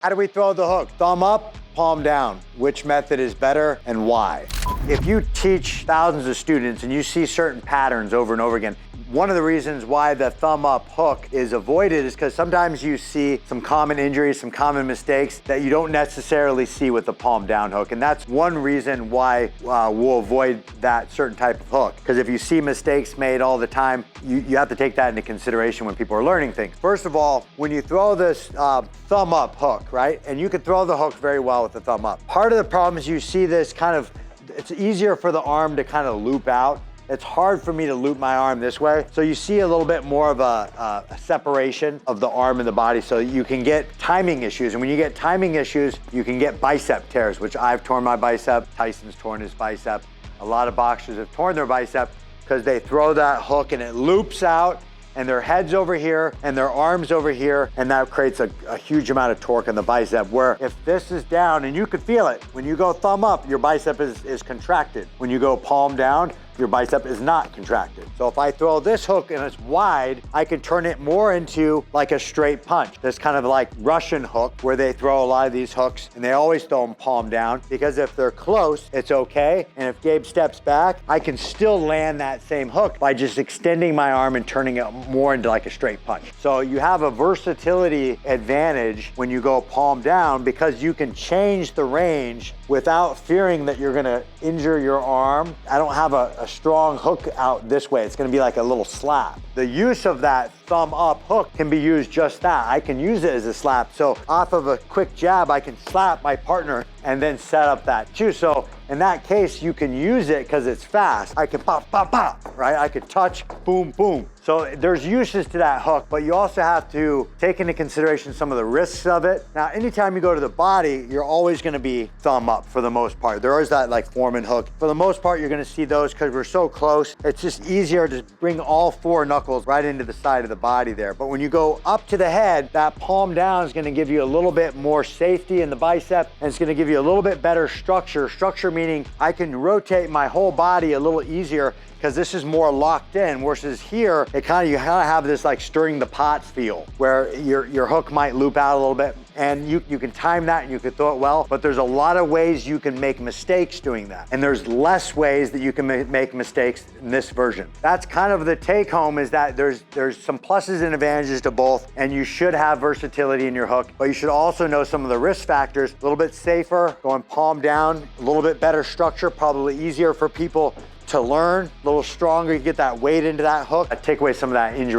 How do we throw the hook? Thumb up, palm down. Which method is better and why? If you teach thousands of students and you see certain patterns over and over again, one of the reasons why the thumb up hook is avoided is because sometimes you see some common injuries, some common mistakes that you don't necessarily see with the palm down hook. And that's one reason why we'll avoid that certain type of hook. Because if you see mistakes made all the time, you have to take that into consideration when people are learning things. First of all, when you throw this thumb up hook, right? And you can throw the hook very well with the thumb up. Part of the problem is you see this kind of, it's easier for the arm to kind of loop out. It's hard for me to loop my arm this way. So you see a little bit more of a separation of the arm and the body, so you can get timing issues. And when you get timing issues, you can get bicep tears, which I've torn my bicep. Tyson's torn his bicep. A lot of boxers have torn their bicep because they throw that hook and it loops out and their head's over here and their arm's over here, and that creates a huge amount of torque in the bicep, where if this is down, and you could feel it, when you go thumb up, your bicep is contracted. When you go palm down, your bicep is not contracted. So if I throw this hook and it's wide, I can turn it more into like a straight punch. This kind of like Russian hook, where they throw a lot of these hooks and they always throw them palm down, because if they're close, it's okay. And if Gabe steps back, I can still land that same hook by just extending my arm and turning it more into like a straight punch. So you have a versatility advantage when you go palm down, because you can change the range without fearing that you're gonna injure your arm. I don't have a strong hook out this way. It's gonna be like a little slap. The use of that thumb up hook can be used just that. I can use it as a slap. So off of a quick jab, I can slap my partner and then set up that too. So in that case, you can use it because it's fast. I can pop, pop, pop, right? I could touch, boom, boom. So there's uses to that hook, but you also have to take into consideration some of the risks of it. Now, anytime you go to the body, you're always gonna be thumb up for the most part. There is that like Foreman hook. For the most part, you're gonna see those because we're so close. It's just easier to bring all four knuckles right into the side of the body there. But when you go up to the head, that palm down is gonna give you a little bit more safety in the bicep, and it's gonna give you a little bit better structure. Structure meaning I can rotate my whole body a little easier, because this is more locked in, versus here, you kind of have this like stirring the pots feel, where your hook might loop out a little bit, and you can time that and you can throw it well, but there's a lot of ways you can make mistakes doing that. And there's less ways that you can make mistakes in this version. That's kind of the take home, is that there's some pluses and advantages to both, and you should have versatility in your hook, but you should also know some of the risk factors. A little bit safer, going palm down, a little bit better structure, probably easier for people to learn, a little stronger, you get that weight into that hook, take away some of that injury